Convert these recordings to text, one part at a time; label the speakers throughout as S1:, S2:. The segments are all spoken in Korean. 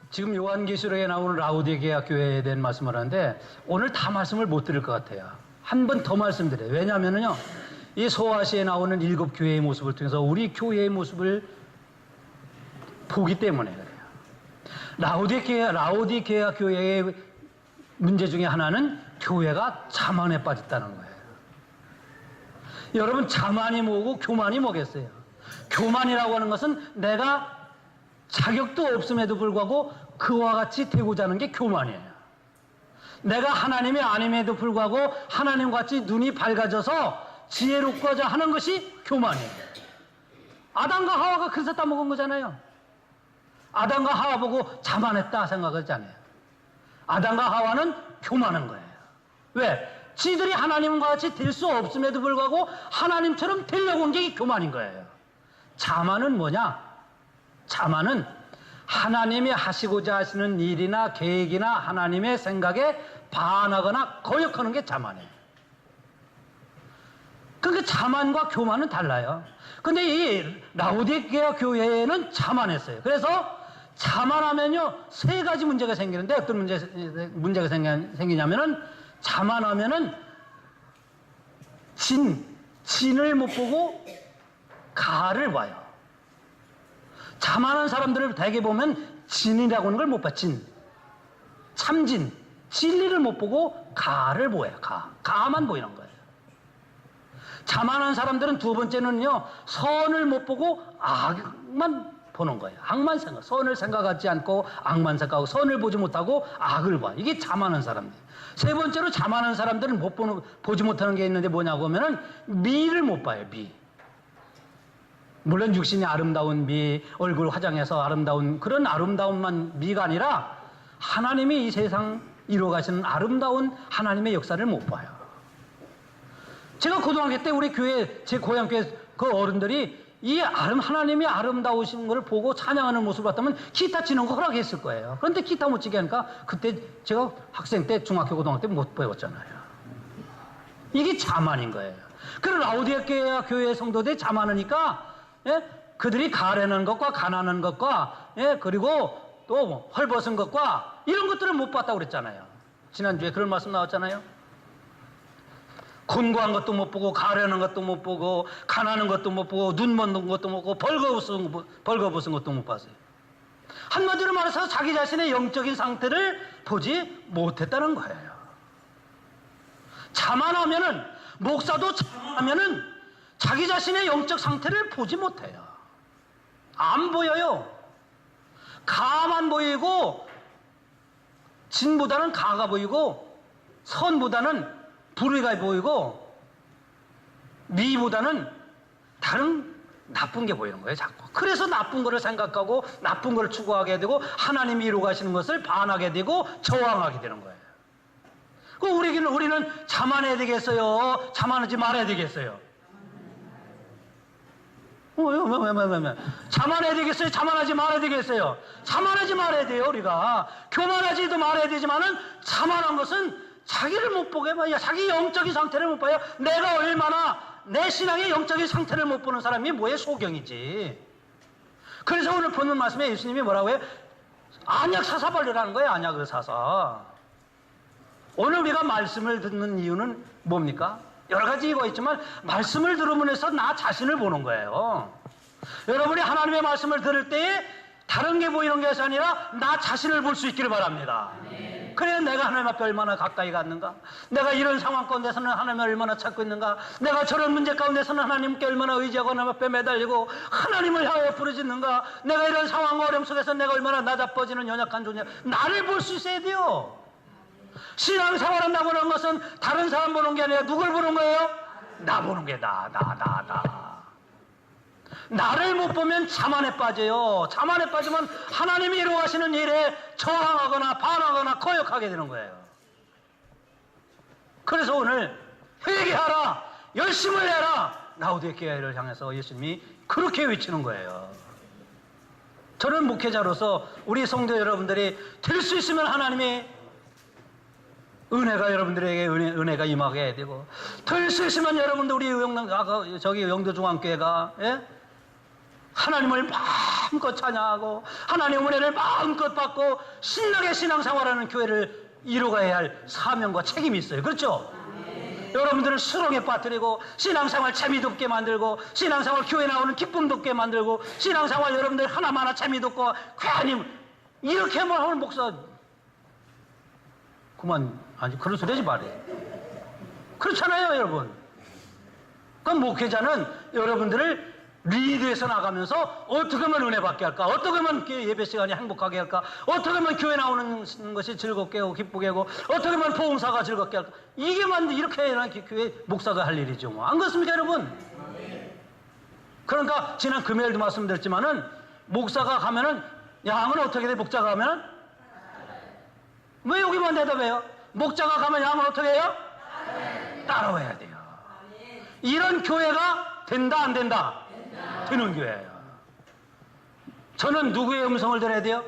S1: 지금 요한계시록에 나오는 라오디게아 교회에 대한 말씀을 하는데 오늘 다 말씀을 못 드릴 것 같아요. 한 번 더 말씀드려요. 왜냐하면요, 이 소아시에 나오는 7 교회의 모습을 통해서 우리 교회의 모습을 보기 때문에 그래요. 라오디게아 교회의 문제 중에 하나는 교회가 자만에 빠졌다는 거예요. 여러분, 자만이 뭐고 교만이 뭐겠어요? 교만이라고 하는 것은 내가 자격도 없음에도 불구하고 그와 같이 되고자 하는 게 교만이에요. 내가 하나님이 아님에도 불구하고 하나님과 같이 눈이 밝아져서 지혜롭고자 하는 것이 교만이에요. 아담과 하와가 그래서 따먹은 거잖아요. 아담과 하와 보고 자만했다 생각하잖아요. 아담과 하와는 교만한 거예요. 왜? 지들이 하나님과 같이 될 수 없음에도 불구하고 하나님처럼 되려고 한 게 교만인 거예요. 자만은 뭐냐? 자만은 하나님이 하시고자 하시는 일이나 계획이나 하나님의 생각에 반하거나 거역하는 게 자만이에요. 그러니까 자만과 교만은 달라요. 근데 이 라오디게아 교회는 자만했어요. 그래서 자만하면요, 3가지 문제가 생기는데 어떤 문제가 생기냐면은 자만하면은 진을 못 보고 가를 봐요. 자만한 사람들을 대개 보면 진이라고 하는 걸 못 봐. 참진, 진리를 못 보고 가를 보여요. 가만 보이는 거예요. 자만한 사람들은 두 번째는요, 선을 못 보고 악만 보는 거예요. 악만 생각, 선을 생각하지 않고 악만 생각하고 선을 보지 못하고 악을 봐. 이게 자만한 사람들. 세 번째로 자만한 사람들은 보지 못하는 게 있는데 뭐냐고 하면은 미를 못 봐요. 미. 물론 육신이 아름다운 미, 얼굴 화장해서 아름다운 그런 아름다움만 미가 아니라 하나님이 이 세상 이루어가시는 아름다운 하나님의 역사를 못 봐요. 제가 고등학교 때 우리 교회, 제 고향 교회 그 어른들이 이 하나님이 아름다우신 걸 보고 찬양하는 모습을 봤다면 기타 치는 거 허락했을 거예요. 그런데 기타 못 치게 하니까 그때 제가 학생 때 중학교 고등학교 때 못 배웠잖아요. 이게 자만인 거예요. 그리고 라오디게아 교회 성도들이 자만하니까, 예? 그들이 가려는 것과 가난한 것과, 예? 그리고 또 헐벗은 것과 이런 것들을 못 봤다고 그랬잖아요. 지난주에 그런 말씀 나왔잖아요. 곤고한 것도 못 보고 가려는 것도 못 보고 가난한 것도 못 보고 눈 먼 것도 못 보고 벌거벗은 것도 못 봤어요. 한마디로 말해서 자기 자신의 영적인 상태를 보지 못했다는 거예요. 자만하면은, 목사도 자만하면은 자기 자신의 영적 상태를 보지 못해요. 안 보여요. 가만 보이고, 진보다는 가가 보이고, 선보다는 불의가 보이고, 미보다는 다른 나쁜 게 보이는 거예요, 자꾸. 그래서 나쁜 거를 생각하고 나쁜 거를 추구하게 되고 하나님이 이루어가시는 것을 반하게 되고 저항하게 되는 거예요. 우리는 자만해야 되겠어요? 자만하지 말아야 되겠어요? 왜? 자만해야 되겠어요? 자만하지 말아야 되겠어요? 자만하지 말아야 돼요, 우리가. 교만하지도 말아야 되지만은 자만한 것은 자기를 못 보게 봐요. 자기 영적인 상태를 못 봐요. 내가 얼마나 내 신앙의 영적인 상태를 못 보는 사람이 뭐의 소경이지. 그래서 오늘 보는 말씀에 예수님이 뭐라고 해요? 안약 사사 벌리라는 거예요. 안약을 사사. 오늘 우리가 말씀을 듣는 이유는 뭡니까? 여러 가지 이유가 있지만 말씀을 들으면서 나 자신을 보는 거예요. 여러분이 하나님의 말씀을 들을 때에 다른 게 보이는 것이 아니라 나 자신을 볼 수 있기를 바랍니다. 그래야 내가 하나님 앞에 얼마나 가까이 갔는가, 내가 이런 상황 가운데서는 하나님을 얼마나 찾고 있는가, 내가 저런 문제 가운데서는 하나님께 얼마나 의지하고 하나님 앞에 매달리고 하나님을 향하여 부르짖는가, 내가 이런 상황과 어려움 속에서 내가 얼마나 나자빠지는 연약한 존재, 나를 볼 수 있어야 돼요. 신앙생활 한다고 하는 것은 다른 사람 보는 게 아니라 누굴 보는 거예요? 나 보는 게 나. 나를 못 보면 자만에 빠져요. 자만에 빠지면 하나님이 이루어가시는 일에 저항하거나 반하거나 거역하게 되는 거예요. 그래서 오늘 회개하라, 열심을 내라, 라오디게아를 향해서 예수님이 그렇게 외치는 거예요. 저는 목회자로서 우리 성도 여러분들이 될 수 있으면 하나님이 은혜가 여러분들에게 은혜가 임하게 되고, 될 수 있으면 여러분들 우리 영도중앙교회가, 예? 하나님을 마음껏 찬양하고 하나님 은혜를 마음껏 받고 신나게 신앙생활하는 교회를 이루어가야 할 사명과 책임이 있어요. 그렇죠? 여러분들을 수렁에 빠뜨리고 신앙생활 재미도 없게 만들고 신앙생활 교회 나오는 기쁨도 없게 만들고 신앙생활 여러분들 하나마나 재미도 없고 괜히 이렇게만 하는 목사 그만 아니 그런 소리 하지 말아요. 그렇잖아요 여러분. 그럼 목회자는 여러분들을 리드해서 나가면서 어떻게 하면 은혜 받게 할까? 어떻게 하면 예배 시간이 행복하게 할까? 어떻게 하면 교회 나오는 것이 즐겁게 하고 기쁘게 하고 어떻게 하면 봉사가 즐겁게 할까? 이게만 이렇게 해야 교회 목사가 할 일이죠. 뭐. 안 그렇습니까 여러분? 그러니까 지난 금요일도 말씀드렸지만은 목사가 가면은 양은 어떻게 돼? 목자가 가면은? 왜 여기만 대답해요? 목자가 가면 양은 어떻게 해요? 따라와야 돼요. 이런 교회가 된다 안 된다? 되는 교회예요. 저는 누구의 음성을 들어야 돼요?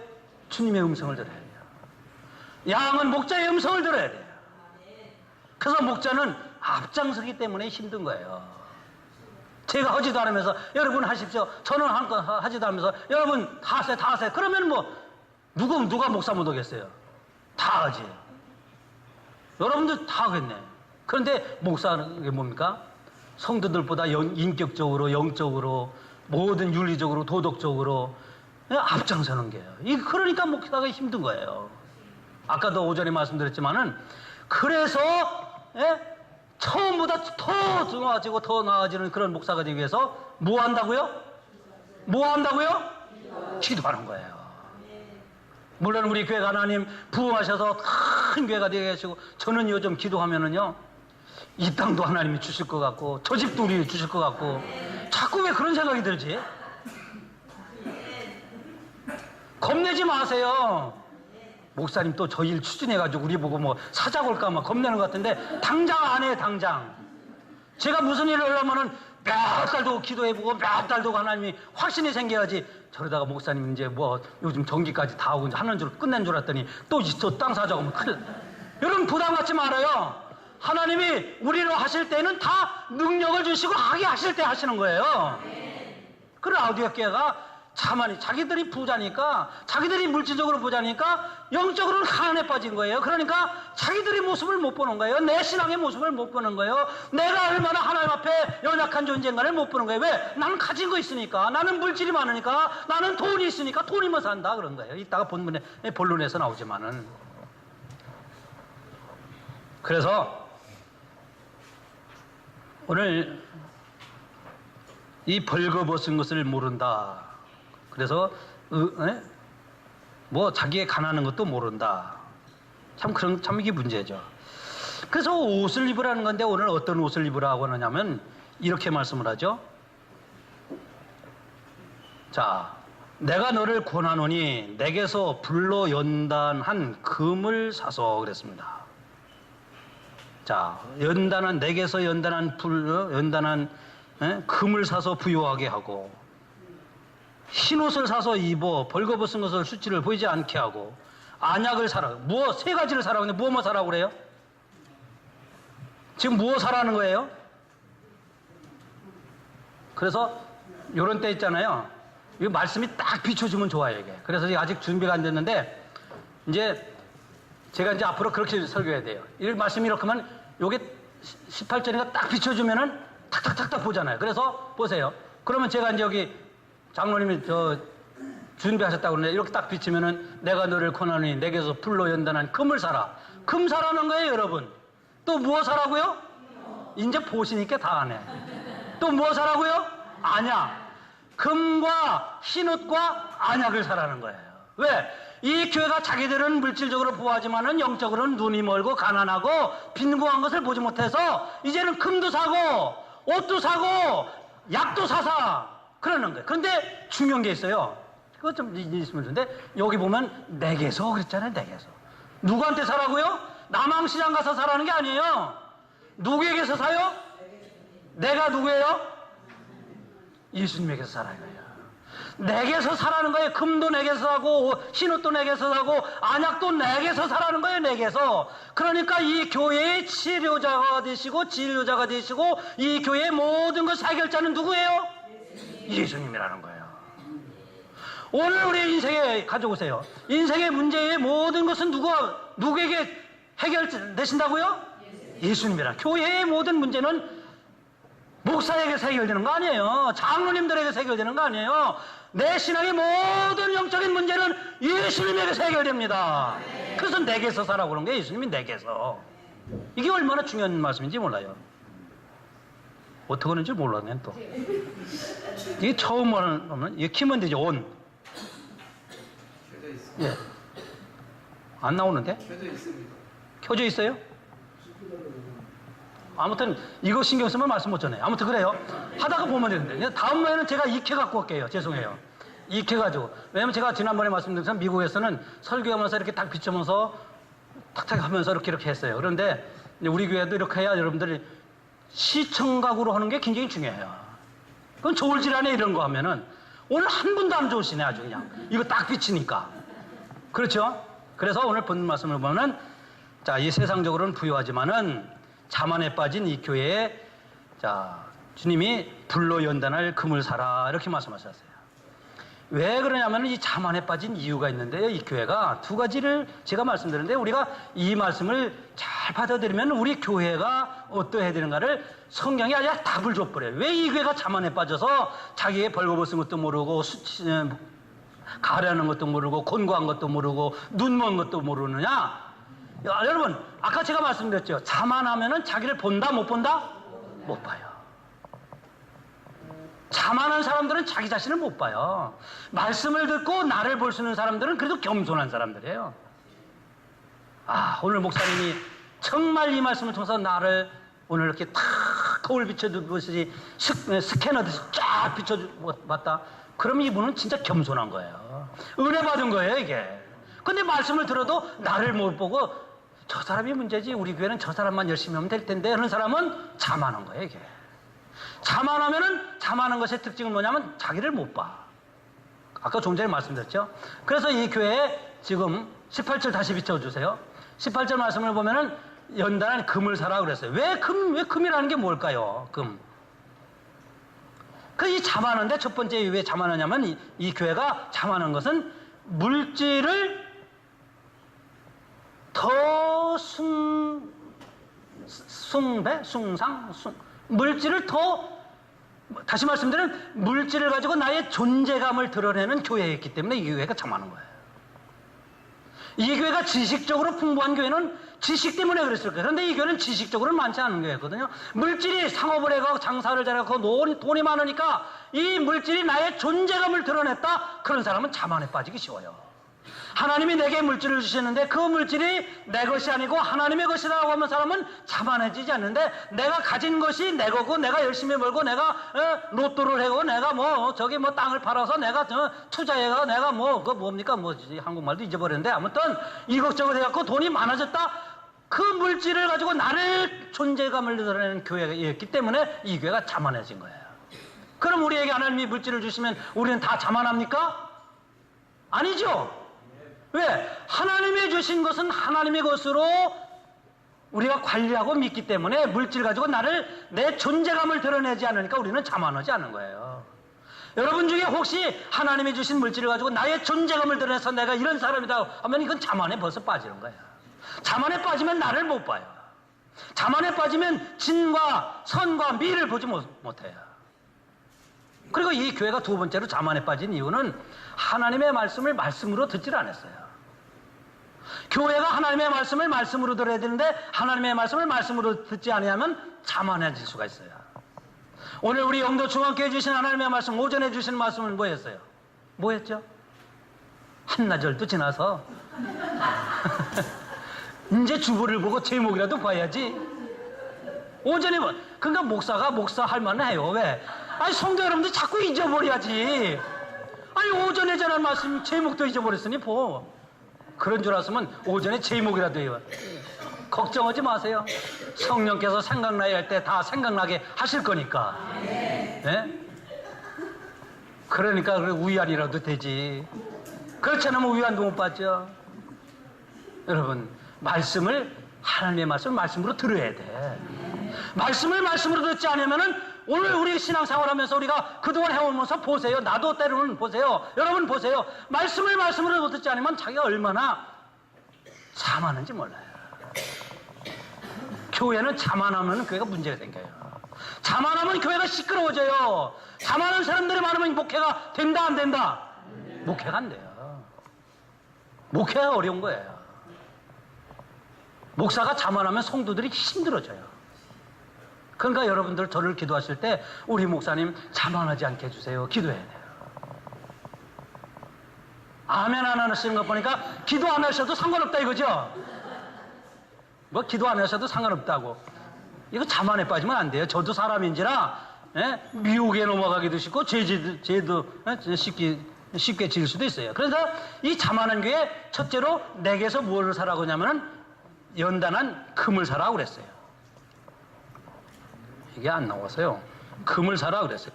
S1: 주님의 음성을 들어야 돼요. 양은 목자의 음성을 들어야 돼요. 그래서 목자는 앞장서기 때문에 힘든 거예요. 제가 하지도 않으면서 여러분 하십시오. 저는 하지도 않으면서 여러분 다 하세요. 그러면 뭐 누가 목사 못 오겠어요? 다 하지. 여러분들 다 하겠네. 그런데 목사는 게 뭡니까? 성도들보다 인격적으로 영적으로 모든 윤리적으로 도덕적으로 앞장서는 게요. 그러니까 목사가 힘든 거예요. 아까도 오전에 말씀드렸지만은 그래서 처음보다 더 좋아지고 더 나아지는 그런 목사가 되기 위해서 뭐 한다고요? 기도하는 거예요. 물론 우리 교회가 하나님 부흥하셔서 큰 교회가 되게 하시고 저는 요즘 기도하면은요 이 땅도 하나님이 주실 것 같고 저 집도 우리 주실 것 같고 자꾸 왜 그런 생각이 들지? 겁내지 마세요. 목사님 또 저 일 추진해가지고 우리 보고 뭐 사자고 올까 막 겁내는 것 같은데 당장 안 해. 당장 제가 무슨 일을 하려면은 몇 달도 기도해보고 몇 달도 하나님이 확신이 생겨야지. 저러다가 목사님 이제 뭐 요즘 전기까지 다 오고 하는 줄 끝낸 줄 알았더니 또 땅 사자고 하면 큰일. 여러분 부담 갖지 말아요. 하나님이 우리로 하실 때는 다 능력을 주시고 하게 하실 때 하시는 거예요. 그런 라우디게아가 자만이 자기들이 부자니까 자기들이 물질적으로 부자니까 영적으로는 가난에 빠진 거예요. 그러니까 자기들이 모습을 못 보는 거예요. 내 신앙의 모습을 못 보는 거예요. 내가 얼마나 하나님 앞에 연약한 존재인가를 못 보는 거예요. 왜? 나는 가진 거 있으니까. 나는 물질이 많으니까. 나는 돈이 있으니까 돈이면 산다 그런 거예요. 이따가 본론에서 나오지만은. 그래서 오늘 이 벌거벗은 것을 모른다. 그래서 뭐 자기의 가난한 것도 모른다. 참 이게 문제죠. 그래서 옷을 입으라는 건데 오늘 어떤 옷을 입으라고 하느냐면 이렇게 말씀을 하죠. 자, 내가 너를 권하노니 내게서 불로 연단한 금을 사서 그랬습니다. 자, 내게서 연단한 금을 사서 부요하게 하고 흰옷을 사서 입어 벌거벗은 것을 수치를 보이지 않게 하고 안약을 사라. 세 가지를 사라고 하는데 무엇만 사라고 그래요? 지금 무엇 사라는 거예요? 그래서 요런 때 있잖아요. 이 말씀이 딱 비춰주면 좋아요 이게. 그래서 아직 준비가 안 됐는데 이제 제가 이제 앞으로 그렇게 설교해야 돼요. 이 말씀이 이렇게 하면 요게 18절이가 딱 비춰주면은 탁탁탁탁 보잖아요. 그래서 보세요. 그러면 제가 이제 여기 장로님이 준비하셨다고 그러는데 이렇게 딱 비치면은 내가 너를 권하니 내게서 불로 연단한 금을 사라. 금 사라는 거예요 여러분. 또 무엇 사라고요? 이제 보시니까 다 아네. 또 무엇 사라고요? 안약. 금과 흰옷과 안약을 사라는 거예요. 왜? 이 교회가 자기들은 물질적으로 부하지만은 영적으로는 눈이 멀고 가난하고 빈궁한 것을 보지 못해서 이제는 금도 사고 옷도 사고 약도 사사 그러는 거예요. 그런데 중요한 게 있어요. 그거 좀 있으면 좋은데 여기 보면 내게서 그랬잖아요. 내게서. 누구한테 사라고요? 남항시장 가서 사라는 게 아니에요. 누구에게서 사요? 내가 누구예요? 예수님에게서 사라는 거예요. 내게서 사라는 거예요. 금도 내게서 사고 흰옷도 내게서 사고 안약도 내게서 사라는 거예요. 내게서. 그러니까 이 교회의 치료자가 되시고 진료자가 되시고 이 교회의 모든 것 해결자는 누구예요? 예수님이라는 거예요. 오늘 우리 인생에 가져오세요. 인생의 문제의 모든 것은 누구에게 해결되신다고요? 예수님이라. 교회의 모든 문제는 목사에게서 해결되는 거 아니에요. 장로님들에게서 해결되는 거 아니에요. 내 신앙의 모든 영적인 문제는 예수님에게서 해결됩니다. 그래서 내게서 살라고 그런 게 예수님이 내게서. 이게 얼마나 중요한 말씀인지 몰라요. 어떻게 하는지 몰랐네 또. 이게 처음 하는, 이게 키면 되죠. 온. 예. 안 나오는데?
S2: 켜져 있습니다.
S1: 켜져 있어요? 아무튼 이거 신경 쓰면 말씀 못 전해요. 아무튼 그래요. 하다가 보면 되는데 다음번에는 제가 익혀 갖고 올게요. 죄송해요. 익혀가지고. 왜냐면 제가 지난번에 말씀드린 것처럼 미국에서는 설교하면서 이렇게 딱 비추면서 탁탁 하면서 이렇게 했어요. 그런데 우리 교회도 이렇게 해야 여러분들이 시청각으로 하는 게 굉장히 중요해요. 그건 저울질하네 이런 거 하면은 오늘 한 분도 안 좋으시네 아주 그냥. 이거 딱 비치니까. 그렇죠? 그래서 오늘 본 말씀을 보면은 자, 이 세상적으로는 부유하지만은 자만에 빠진 이 교회에 자, 주님이 불로 연단할 금을 사라 이렇게 말씀하셨어요. 왜 그러냐면 이 자만에 빠진 이유가 있는데요. 이 교회가 두 가지를 제가 말씀드렸는데 우리가 이 말씀을 잘 받아들이면 우리 교회가 어떠해야 되는가를 성경이 아주 답을 줘버려요. 왜 이 교회가 자만에 빠져서 자기의 벌거벗은 것도 모르고 가려는 것도 모르고 곤고한 것도 모르고 눈먼 것도 모르느냐? 여러분 아까 제가 말씀드렸죠. 자만하면은 자기를 본다 못 본다? 못 봐요. 자만한 사람들은 자기 자신을 못 봐요. 말씀을 듣고 나를 볼 수 있는 사람들은 그래도 겸손한 사람들이에요. 아, 오늘 목사님이 정말 이 말씀을 통해서 나를 오늘 이렇게 탁 거울 비춰주듯이 스캐너듯이 쫙 비춰봤다. 그럼 이분은 진짜 겸손한 거예요. 은혜 받은 거예요 이게. 근데 말씀을 들어도 나를 못 보고 저 사람이 문제지 우리 교회는 저 사람만 열심히 하면 될 텐데 하는 사람은 자만한 거예요 이게. 자만하면은 자만한 것의 특징은 뭐냐면 자기를 못 봐. 아까 좀 전에 말씀드렸죠. 그래서 이 교회에 지금 18절 다시 비춰주세요. 18절 말씀을 보면은 연단한 금을 사라 그랬어요. 왜 금이라는 게 뭘까요? 금. 이 자만한데 첫 번째 왜 자만하냐면 이 교회가 자만한 것은 물질을 더 물질을 더 다시 말씀드리면 물질을 가지고 나의 존재감을 드러내는 교회였기 때문에 이 교회가 자만한 거예요. 이 교회가 지식적으로 풍부한 교회는 지식 때문에 그랬을 거예요. 그런데 이 교회는 지식적으로는 많지 않은 교회거든요. 물질이 상업을 해가고 장사를 잘해가고 돈이 많으니까 이 물질이 나의 존재감을 드러냈다. 그런 사람은 자만에 빠지기 쉬워요. 하나님이 내게 물질을 주시는데 그 물질이 내 것이 아니고 하나님의 것이라고 하면 사람은 자만해지지 않는데 내가 가진 것이 내 거고 내가 열심히 벌고 내가 로또를 해고 내가 땅을 팔아서 내가 투자해가 내가 한국말도 잊어버렸는데 아무튼 이것저것 해갖고 돈이 많아졌다. 그 물질을 가지고 나를 존재감을 드러내는 교회였기 때문에 이 교회가 자만해진 거예요. 그럼 우리에게 하나님이 물질을 주시면 우리는 다 자만합니까? 아니죠. 왜? 하나님이 주신 것은 하나님의 것으로 우리가 관리하고 믿기 때문에 물질 가지고 내 존재감을 드러내지 않으니까 우리는 자만하지 않은 거예요. 여러분 중에 혹시 하나님이 주신 물질을 가지고 나의 존재감을 드러내서 내가 이런 사람이다 하면 이건 자만에 벌써 빠지는 거예요. 자만에 빠지면 나를 못 봐요. 자만에 빠지면 진과 선과 미를 보지 못해요. 그리고 이 교회가 두 번째로 자만에 빠진 이유는 하나님의 말씀을 말씀으로 듣질 않았어요. 교회가 하나님의 말씀을 말씀으로 들어야 되는데 하나님의 말씀을 말씀으로 듣지 않으면 자만해질 수가 있어요. 오늘 우리 영도 중앙교회 주신 하나님의 말씀, 오전에 주신 말씀은 뭐였어요? 뭐였죠? 한나절도 지나서 이제 주보를 보고 제목이라도 봐야지. 오전에 그러니까 목사가 목사할 만해요. 왜? 아니 성도 여러분들 자꾸 잊어버려야지. 아니 오전에 전한 말씀 제목도 잊어버렸으니 그런 줄 알았으면 오전에 제목이라도 해요. 걱정하지 마세요. 성령께서 생각나야 할 때 다 생각나게 하실 거니까. 네? 그러니까 위안이라도 되지. 그렇지 않으면 위안도 못 받죠. 여러분 하나님의 말씀을 말씀으로 들어야 돼. 말씀을 말씀으로 듣지 않으면은 오늘 우리 신앙생활 하면서 우리가 그동안 해오면서 보세요. 나도 때로는 보세요. 여러분 보세요. 말씀으로 못 듣지 않으면 자기가 얼마나 자만한지 몰라요. 교회는 자만하면 교회가 문제가 생겨요. 자만하면 교회가 시끄러워져요. 자만한 사람들이 많으면 목회가 된다 안 된다? 목회가 안 돼요. 목회가 어려운 거예요. 목사가 자만하면 성도들이 힘들어져요. 그러니까 여러분들 저를 기도하실 때 우리 목사님 자만하지 않게 해주세요. 기도해야 돼요. 아멘 안 하시는 거 보니까 기도 안 하셔도 상관없다 이거죠? 뭐 기도 안 하셔도 상관없다고. 이거 자만에 빠지면 안 돼요. 저도 사람인지라 미혹에 넘어가기도 쉽고 죄도 쉽게 지을 수도 있어요. 그래서 이 자만한 교회 첫째로 내게서 무엇을 사라고 하냐면은 연단한 금을 사라고 그랬어요. 이게 안 나와서요. 금을 사라고 그랬어요.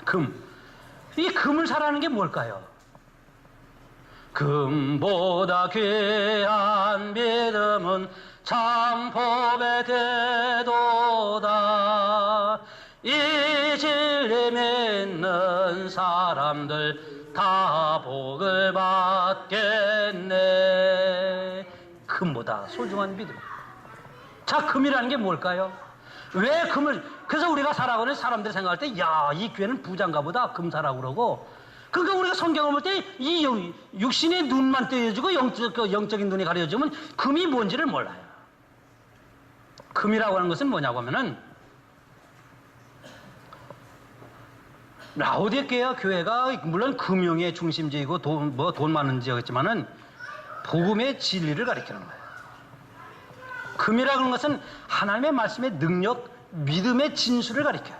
S1: 금. 이 금을 사라는 게 뭘까요? 금보다 귀한 믿음은 참법의 대도다. 이 진리 믿는 사람들 다 복을 받겠네. 금보다 소중한 믿음. 자, 금이라는 게 뭘까요? 왜 금을, 그래서 우리가 살아가는 사람들이 생각할 때, 야, 이 교회는 부자인가 보다, 금 사라고 그러고. 그러니까 우리가 성경을 볼 때, 이 육신의 눈만 떼어지고 영적인 눈이 가려지면 금이 뭔지를 몰라요. 금이라고 하는 것은 뭐냐고 하면은, 라오디게아 교회가 물론 금융의 중심지이고 돈 많은 지역이지만은 복음의 진리를 가리키는 거예요. 금이라고 하는 것은 하나님의 말씀의 능력, 믿음의 진수를 가리켜요.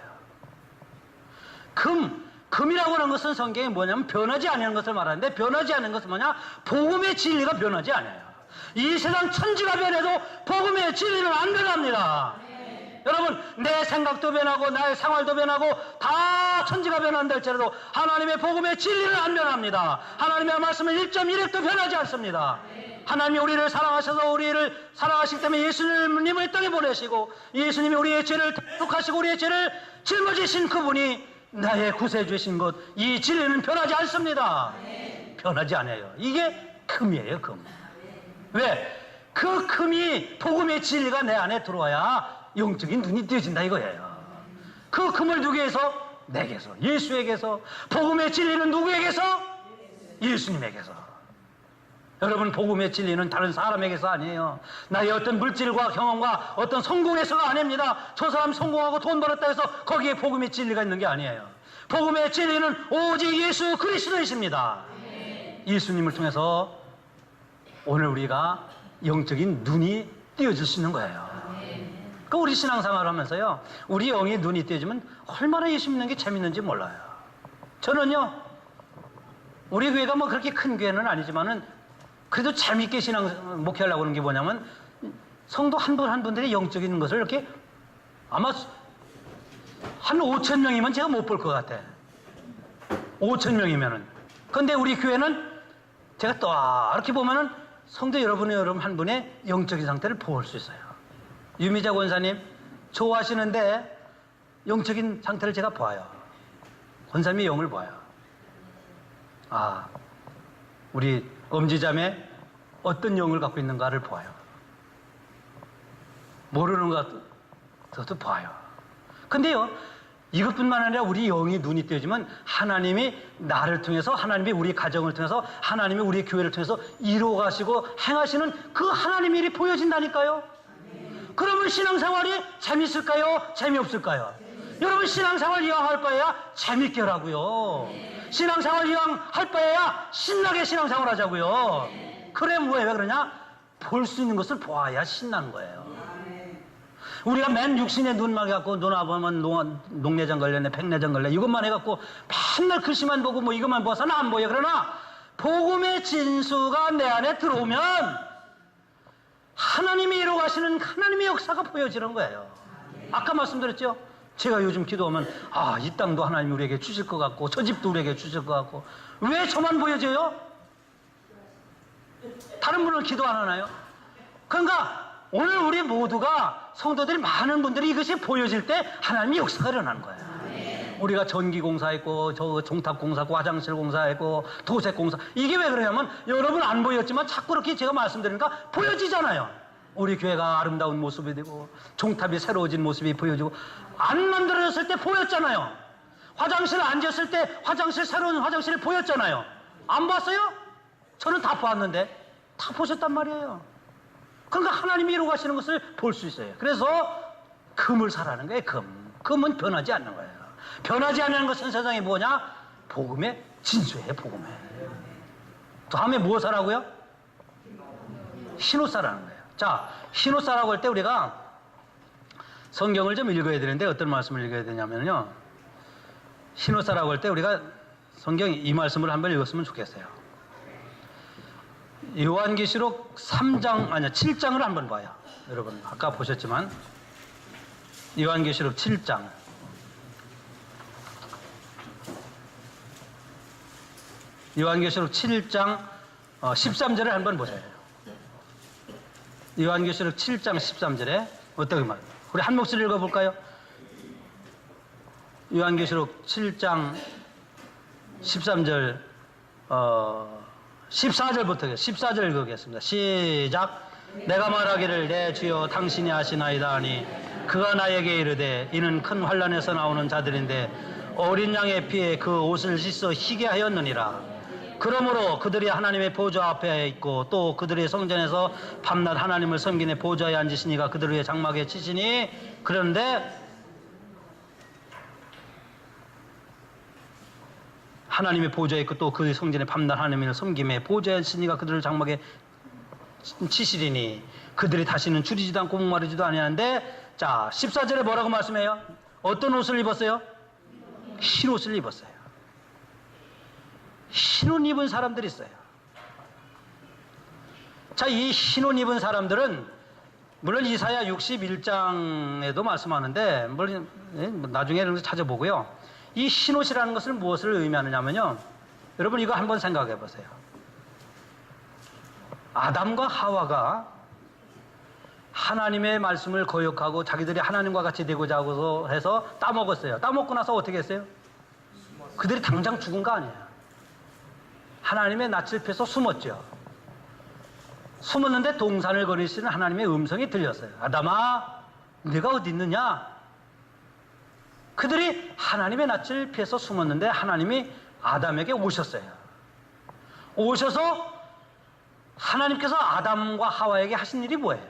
S1: 금이라고 하는 것은 성경에 뭐냐면 변하지 않는 것을 말하는데, 변하지 않는 것은 뭐냐? 복음의 진리가 변하지 않아요. 이 세상 천지가 변해도 복음의 진리는 안 변합니다. 여러분, 내 생각도 변하고 나의 생활도 변하고 다 천지가 변한다 할지라도 하나님의 복음의 진리는 안 변합니다. 하나님의 말씀은 1.1핵도 변하지 않습니다. 하나님이 우리를 사랑하셔서 우리를 사랑하시기 때문에 예수님을 땅에 보내시고, 예수님이 우리의 죄를 대속하시고 우리의 죄를 짊어지신 그분이 나의 구세주신 것, 이 진리는 변하지 않습니다. 변하지 않아요. 이게 금이에요. 금. 왜? 그 금이, 복음의 진리가 내 안에 들어와야 영적인 눈이 띄어진다 이거예요. 그 금을 누구에게서? 내게서, 예수에게서. 복음의 진리는 누구에게서? 예수님에게서. 여러분, 복음의 진리는 다른 사람에게서 아니에요. 나의 어떤 물질과 경험과 어떤 성공에서가 아닙니다. 저 사람 성공하고 돈 벌었다 해서 거기에 복음의 진리가 있는 게 아니에요. 복음의 진리는 오직 예수 그리스도이십니다. 예수님을 통해서 오늘 우리가 영적인 눈이 띄어질 수 있는 거예요. 그 우리 신앙생활 하면서요, 우리 영의 눈이 띄어지면 얼마나 예수 믿는 게 재밌는지 몰라요. 저는요, 우리 교회가 뭐 그렇게 큰 교회는 아니지만은 그래도 재밌게 목회하려고 하는 게 뭐냐면, 성도 한 분 한 분들이 영적인 것을 이렇게 아마 한 5천 명이면 제가 못 볼 것 같아. 5천 명이면은. 근데 우리 교회는 제가 또 이렇게 보면은 성도 여러분 한 분의 영적인 상태를 볼 수 있어요. 유미자 권사님 좋아하시는데 영적인 상태를 제가 봐요. 권사님의 영을 봐요. 우리 엄지자매 어떤 영을 갖고 있는가를 봐요. 모르는 것도 봐요. 근데요, 이것뿐만 아니라 우리 영이 눈이 띄어지면 하나님이 나를 통해서, 하나님이 우리 가정을 통해서, 하나님이 우리 교회를 통해서 이루어가시고 행하시는 그 하나님의 일이 보여진다니까요. 그러면 신앙생활이 재밌을까요? 재미없을까요? 여러분, 신앙생활 이왕 할 바에야 재밌게 하라고요. 신앙생활 이왕 할 바에야 신나게 신앙생활 하자고요. 그래, 왜 그러냐? 볼 수 있는 것을 보아야 신나는 거예요. 우리가 맨 육신의 눈만 갖고, 눈 아프면 녹내장 걸렸네, 백내장 걸렸네, 이것만 해갖고 맨날 글씨만 보고 뭐 이것만 봐서는 안 보여. 그러나 복음의 진수가 내 안에 들어오면 하나님이 이루어가시는 하나님의 역사가 보여지는 거예요. 아까 말씀드렸죠? 제가 요즘 기도하면 이 땅도 하나님이 우리에게 주실 것 같고 저 집도 우리에게 주실 것 같고. 왜 저만 보여져요? 다른 분은 기도 안 하나요? 그러니까 오늘 우리 모두가 성도들이 많은 분들이 이것이 보여질 때 하나님의 역사가 일어나는 거예요. 우리가 전기공사했고 저 종탑공사했고 화장실공사했고 도색공사 이게 왜 그러냐면 여러분 안 보였지만 자꾸 그렇게 제가 말씀드리니까 보여지잖아요. 우리 교회가 아름다운 모습이 되고 종탑이 새로워진 모습이 보여지고 안 만들어졌을 때 보였잖아요. 화장실 앉았을 때 새로운 화장실이 보였잖아요. 안 봤어요? 저는 다 봤는데 다 보셨단 말이에요. 그러니까 하나님이 이루고 가시는 것을 볼 수 있어요. 그래서 금을 사라는 거예요. 금은 변하지 않는 거예요. 변하지 않는 것은 세상에 뭐냐? 복음의 진수예요. 복음에. 다음에 무엇 사라고요? 흰옷 사라는 거예요. 자, 흰옷 사라고 할 때 우리가 성경을 좀 읽어야 되는데 어떤 말씀을 읽어야 되냐면요. 흰옷 사라고 할 때 우리가 성경 이 말씀을 한번 읽었으면 좋겠어요. 요한계시록 7장을 한번 봐요. 여러분 아까 보셨지만 요한계시록 7장 요한계시록 7장 13절에 한번 보세요. 요한계시록 7장 13절에 어떻게 말해요? 우리 한 목소리 읽어볼까요? 요한계시록 7장 13절 14절 읽어보겠습니다. 시작. 내가 말하기를 내 주여 당신이 아시나이다 하니 그가 나에게 이르되 이는 큰 환난에서 나오는 자들인데 어린 양의 피에 그 옷을 씻어 희게 하였느니라. 그러므로 그들이 하나님의 보좌 앞에 있고 또 그들의 성전에서 밤낮 하나님을 섬기는 보좌에 앉으시니가 그들을 위해 장막에 치시니 그런데 하나님의 보좌에 있고 또 그 성전에 밤낮 하나님을 섬김에 보좌에 앉으시니가 그들을 장막에 치시리니 그들이 다시는 줄이지도 않고 목마르지도 아니하는데 자 14절에 뭐라고 말씀해요? 어떤 옷을 입었어요? 흰 옷을 입었어요. 흰옷 입은 사람들이 있어요. 자, 이 흰옷 입은 사람들은 물론 이사야 61장에도 말씀하는데 물론 나중에 이런 거 찾아보고요. 이 흰옷이라는 것을 무엇을 의미하느냐면요. 여러분 이거 한번 생각해 보세요. 아담과 하와가 하나님의 말씀을 거역하고 자기들이 하나님과 같이 되고자 하고서 해서 따먹었어요. 따먹고 나서 어떻게 했어요? 그들이 당장 죽은 거 아니에요. 하나님의 낯을 펴서 숨었죠. 숨었는데 동산을 거니시는 하나님의 음성이 들렸어요. 아담아, 네가 어디 있느냐? 그들이 하나님의 낯을 피해서 숨었는데 하나님이 아담에게 오셨어요. 오셔서 하나님께서 아담과 하와에게 하신 일이 뭐예요?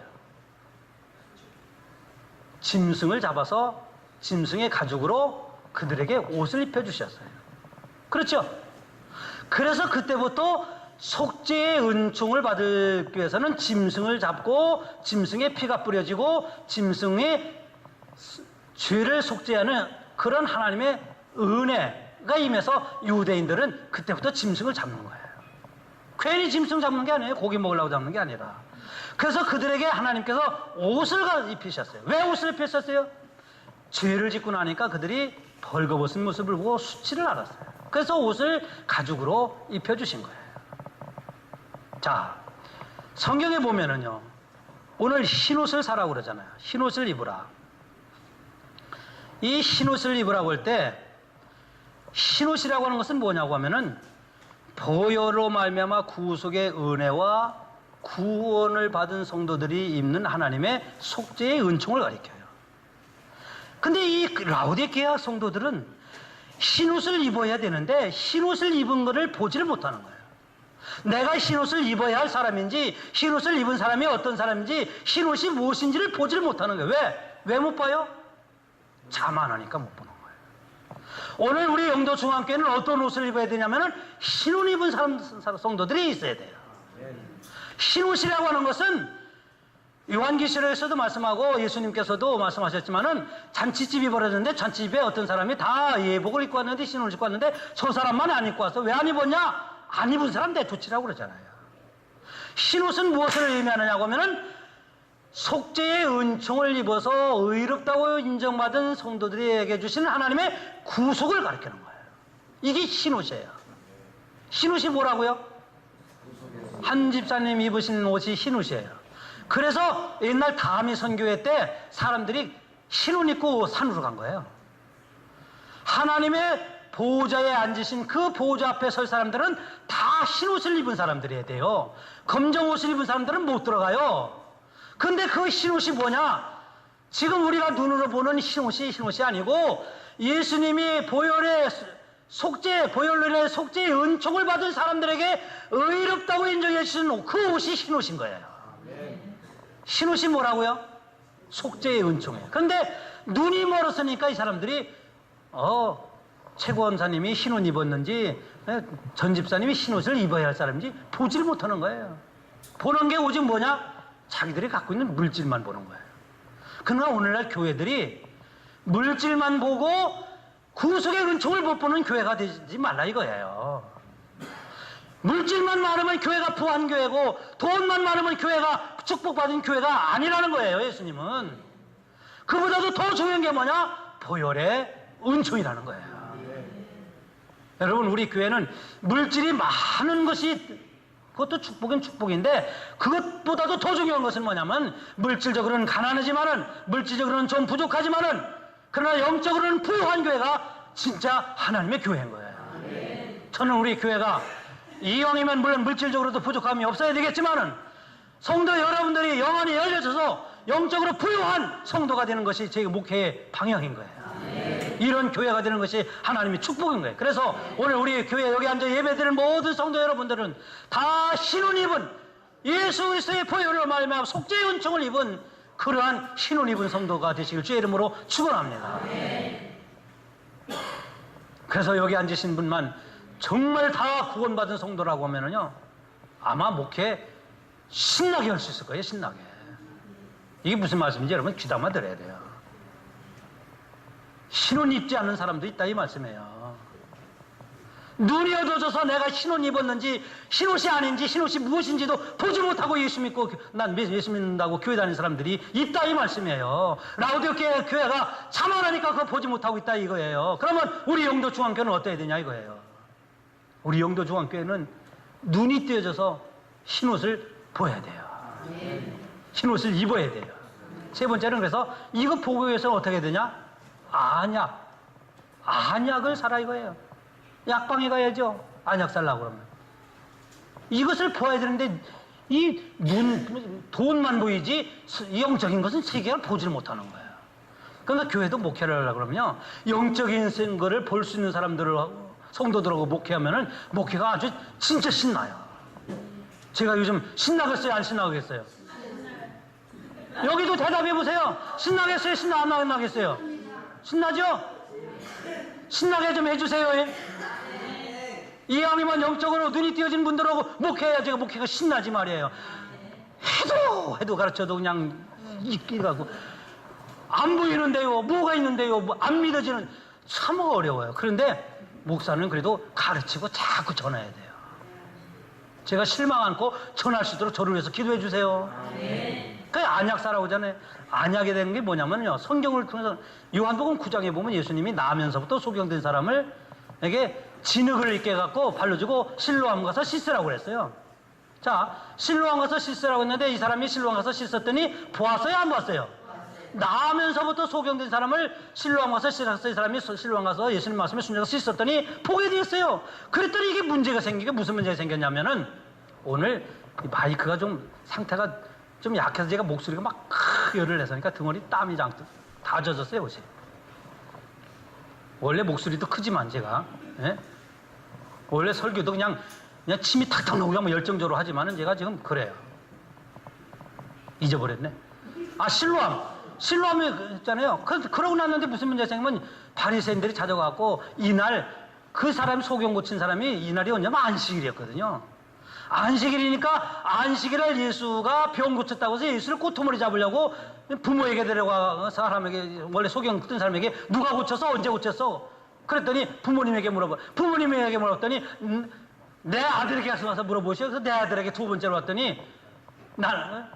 S1: 짐승을 잡아서 짐승의 가죽으로 그들에게 옷을 입혀주셨어요. 그렇죠? 그래서 그때부터 속죄의 은총을 받기 위해서는 짐승을 잡고 짐승의 피가 뿌려지고 짐승의 죄를 속죄하는 그런 하나님의 은혜가 임해서 유대인들은 그때부터 짐승을 잡는 거예요. 괜히 짐승 잡는 게 아니에요. 고기 먹으려고 잡는 게 아니라. 그래서 그들에게 하나님께서 옷을 입히셨어요. 왜 옷을 입히셨어요? 죄를 짓고 나니까 그들이 벌거벗은 모습을 보고 수치를 알았어요. 그래서 옷을 가죽으로 입혀주신 거예요. 자, 성경에 보면은요, 오늘 흰옷을 사라고 그러잖아요. 흰옷을 입으라. 이 흰옷을 입으라고 할 때, 흰옷이라고 하는 것은 뭐냐고 하면은, 보혈로 말미암아 구속의 은혜와 구원을 받은 성도들이 입는 하나님의 속죄의 은총을 가리켜요. 근데 이 라오디게아 성도들은 흰옷을 입어야 되는데 흰옷을 입은 것을 보지를 못하는 거예요. 내가 흰옷을 입어야 할 사람인지 흰옷을 입은 사람이 어떤 사람인지 흰옷이 무엇인지를 보지를 못하는 거예요. 왜 못 봐요? 자만하니까 못 보는 거예요. 오늘 우리 영도 중앙교회는 어떤 옷을 입어야 되냐면은 흰옷 입은 성도들이 있어야 돼요. 흰옷이라고 하는 것은 요한계시록에서도 말씀하고 예수님께서도 말씀하셨지만은 잔치집이 벌어졌는데 잔치집에 어떤 사람이 다 예복을 입고 왔는데 흰옷을 입고 왔는데 저 사람만 안 입고 왔어. 왜 안 입었냐? 안 입은 사람 내쫓으라고 그러잖아요. 흰옷은 무엇을 의미하느냐고 하면은 속죄의 은총을 입어서 의롭다고 인정받은 성도들에게 주신 하나님의 구속을 가리키는 거예요. 이게 흰옷이에요. 흰옷이 뭐라고요? 한 집사님 입으신 옷이 흰옷이에요. 그래서 옛날 다미 선교회 때 사람들이 흰옷 입고 산으로 간 거예요. 하나님의 보호자에 앉으신 그 보호자 앞에 설 사람들은 다 흰옷을 입은 사람들이어야 돼요. 검정 옷을 입은 사람들은 못 들어가요. 근데 그 흰옷이 뭐냐? 지금 우리가 눈으로 보는 흰옷이 아니고 예수님이 보혈의 속죄의 은총을 받은 사람들에게 의롭다고 인정해 주신 그 옷이 흰옷인 거예요. 흰옷이 뭐라고요? 속죄의 은총이에요. 근데 눈이 멀었으니까 이 사람들이 최고원사님이 흰옷 입었는지 전 집사님이 흰옷을 입어야 할 사람인지 보지를 못하는 거예요. 보는 게 오직 뭐냐? 자기들이 갖고 있는 물질만 보는 거예요. 그러나 오늘날 교회들이 물질만 보고 구속의 은총을 못 보는 교회가 되지 말라 이거예요. 물질만 많으면 교회가 부한 교회고 돈만 많으면 교회가 축복받은 교회가 아니라는 거예요. 예수님은 그보다도 더 중요한 게 뭐냐? 보혈의 은총이라는 거예요. 여러분, 우리 교회는 물질이 많은 것이 그것도 축복은 축복인데 그것보다도 더 중요한 것은 뭐냐면 물질적으로는 가난하지만은 물질적으로는 좀 부족하지만은 그러나 영적으로는 부유한 교회가 진짜 하나님의 교회인 거예요. 저는 우리 교회가 이왕이면 물론 물질적으로도 부족함이 없어야 되겠지만은 성도 여러분들이 영혼이 열려져서 영적으로 부유한 성도가 되는 것이 제 목회의 방향인 거예요. 이런 교회가 되는 것이 하나님의 축복인 거예요. 그래서 오늘 우리 교회 여기 앉아 예배드리는 모든 성도 여러분들은 다 흰옷 입은 예수 그리스도의 보혈로 말미암아 속죄의 은총을 입은 그러한 흰옷 입은 성도가 되시길 주의 이름으로 축원합니다. 그래서 여기 앉으신 분만 정말 다 구원받은 성도라고 하면은요 아마 목회 신나게 할 수 있을 거예요. 신나게. 이게 무슨 말씀인지 여러분 귀담아 들어야 돼요. 흰옷 입지 않는 사람도 있다 이 말씀이에요. 눈이 어두워져서 내가 흰옷 입었는지 흰옷이 아닌지 흰옷이 무엇인지도 보지 못하고 예수 믿고 난 예수 믿는다고 교회 다니는 사람들이 있다 이 말씀이에요. 라오디게아 교회가 자만하니까 그거 보지 못하고 있다 이거예요. 그러면 우리 영도 중앙교회는 어때야 되냐 이거예요. 우리 영도 중앙교회는 눈이 띄어져서 흰옷을 보여야 돼요. 흰옷을 입어야 돼요. 세 번째는 그래서 이거 보고 위해서 어떻게 해야 되냐? 안약을 사라 이거예요. 약방에 가야죠. 안약 살라고 그러면. 이것을 보아야 되는데 돈만 보이지 영적인 것은 세계를 보지를 못하는 거예요. 그러니까 교회도 목회를 하려고 그러면요 영적인 거를 볼 수 있는 사람들을 성도들하고 목회하면은 목회가 아주 진짜 신나요. 제가 요즘 신나겠어요? 안 신나겠어요? 여기도 대답해 보세요. 신나겠어요? 안 나겠어요? 신나죠? 신나게 좀 해주세요. 이왕이면 영적으로 눈이 띄어진 분들하고 목회해야 제가 목회가 신나지 말이에요. 해도 가르쳐도 그냥 이끼가고 안 보이는데요. 뭐가 있는데요. 안 믿어지는 참 어려워요. 그런데 목사는 그래도 가르치고 자꾸 전해야 돼요. 제가 실망 않고 전할 수 있도록 저를 위해서 기도해 주세요. 그 안약사라고 하잖아요. 안약이 되는 게 뭐냐면요. 성경을 통해서 요한복음 9장에 보면 예수님이 나면서부터 소경된 사람을 에게 진흙을 입게 갖고 발로 주고 실로암 가서 씻으라고 그랬어요. 자, 실로암 가서 씻으라고 했는데 이 사람이 실로암 가서 씻었더니 보았어요? 안 보았어요? 나면서부터 소경된 사람을 실로암 가서 씻었어요. 이 사람이 실로암 가서 예수님 말씀에 순종해서 씻었더니 보게 되었어요. 그랬더니 이게 문제가 생기게 무슨 문제가 생겼냐면은 오늘 마이크가 좀 상태가 좀 약해서 제가 목소리가 막 열을 내서니까 등허리 땀이 잔뜩 다 젖었어요 옷이. 원래 목소리도 크지만 제가 원래 설교도 그냥 침이 탁탁 나오고 뭐 열정적으로 하지만은 제가 지금 그래요. 잊어버렸네. 실로암이 했잖아요. 그러고 났는데 무슨 문제가 생기면 바리새인들이 찾아가고 이날 그 사람 소경 고친 사람이 이날이 언제면 안식일이었거든요. 안식일이니까 안식일날 예수가 병 고쳤다고 해서 예수를 꼬투머리 잡으려고 부모에게 데려가 사람에게 원래 소경 뜬 사람에게 누가 고쳤어? 언제 고쳤어? 그랬더니 부모님에게 물어봤더니 내 아들에게 가서 물어보시오. 그래서 내 아들에게 두 번째로 왔더니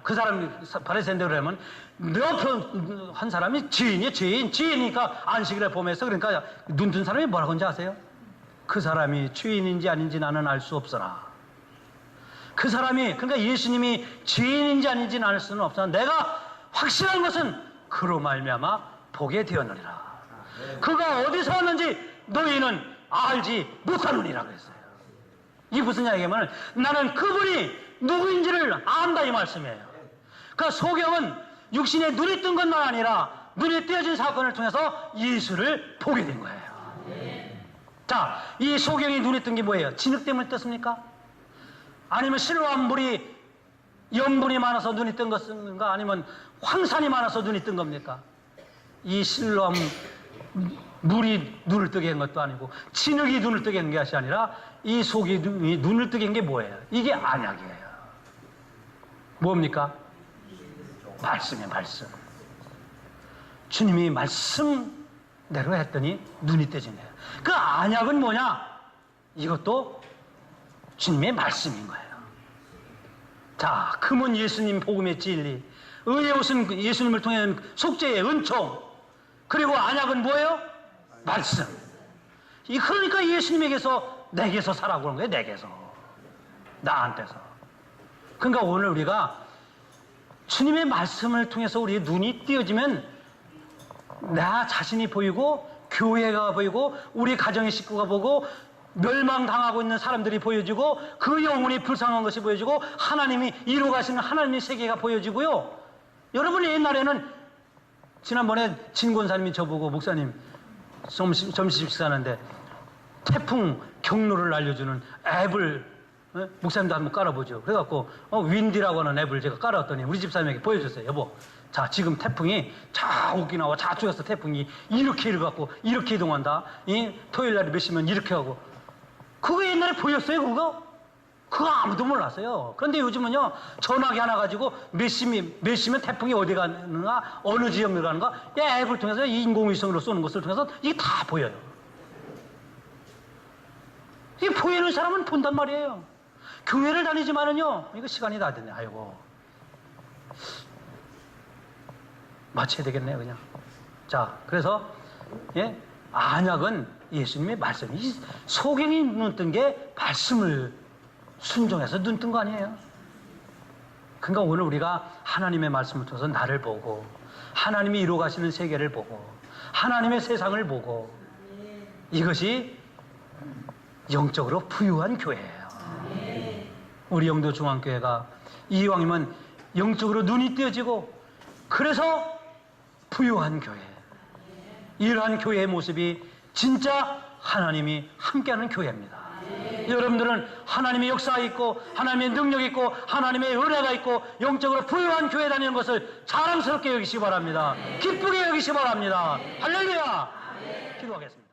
S1: 그 사람이 바리새인들 그러면 한 사람이 죄인이니까 안식일에 범했어. 그러니까 눈 뜬 사람이 뭐라고 하는지 아세요? 그 사람이 죄인인지 아닌지 나는 알 수 없으나 그 사람이, 그러니까 예수님이 죄인인지 아닌지는 알 수는 없어. 내가 확실한 것은 그로 말미암아 보게 되었느니라. 그가 어디서 왔는지 너희는 알지 못하느니라 그랬어요. 이게 무슨 이야기냐면 나는 그분이 누구인지를 안다 이 말씀이에요. 그러니까 소경은 육신에 눈이 뜬 것만 아니라 눈이 띄어진 사건을 통해서 예수를 보게 된 거예요. 자, 이 소경이 눈이 뜬 게 뭐예요? 진흙 때문에 떴습니까? 아니면 실로암 물이 염분이 많아서 눈이 뜬 것인가? 아니면 황산이 많아서 눈이 뜬 겁니까? 이 실로암 물이 눈을 뜨게 한 것도 아니고 진흙이 눈을 뜨게 한 것이 아니라 이 속이 눈을 뜨게 한 게 뭐예요? 이게 안약이에요. 뭡니까? 말씀이에요. 말씀. 주님이 말씀대로 했더니 눈이 뜨진 거예요. 그 안약은 뭐냐? 이것도 주님의 말씀인 거예요. 자, 금은 예수님 복음의 진리, 의의 옷은 예수님을 통한 속죄의 은총, 그리고 안약은 뭐예요? 말씀. 그러니까 예수님에게서 내게서 살아고 그런 거예요. 내게서, 나한테서. 그러니까 오늘 우리가 주님의 말씀을 통해서 우리의 눈이 띄어지면 나 자신이 보이고 교회가 보이고 우리 가정의 식구가 보고 멸망당하고 있는 사람들이 보여지고 그 영혼이 불쌍한 것이 보여지고 하나님이 이루어 가시는 하나님의 세계가 보여지고요. 여러분 옛날에는 지난번에 진권사님이 저보고 목사님 점심 식사하는데 태풍 경로를 알려주는 앱을 목사님도 한번 깔아보죠. 그래갖고 윈디라고 하는 앱을 제가 깔았더니 우리 집사님에게 보여줬어요. 여보, 자 지금 태풍이 자 오키나와 저쪽에서 태풍이 이렇게 이래갖고 이렇게 이동한다. 토요일날에 몇 시면 이렇게 하고 그거 옛날에 보였어요. 그거 아무도 몰랐어요. 그런데 요즘은요 전화기 하나 가지고 몇 시면 태풍이 어디 가는가 어느 지역으로 가는가 앱을 통해서 인공위성으로 쏘는 것을 통해서 이게 다 보여요. 이게 보이는 사람은 본단 말이에요. 교회를 다니지만은요 이거 시간이 다 됐네. 아이고 마쳐야 되겠네요 그냥. 자 그래서 안약은 예수님의 말씀. 이 소경이 눈 뜬 게 말씀을 순종해서 눈 뜬 거 아니에요. 그러니까 오늘 우리가 하나님의 말씀을 통해서 나를 보고 하나님이 이루어 가시는 세계를 보고 하나님의 세상을 보고 이것이 영적으로 부유한 교회예요. 우리 영도 중앙교회가 이왕이면 영적으로 눈이 띄어지고 그래서 부유한 교회. 이러한 교회의 모습이 진짜 하나님이 함께하는 교회입니다. 여러분들은 하나님의 역사가 있고 하나님의 능력이 있고 하나님의 은혜가 있고 영적으로 부유한 교회 다니는 것을 자랑스럽게 여기시기 바랍니다. 기쁘게 여기시기 바랍니다. 할렐루야. 기도하겠습니다.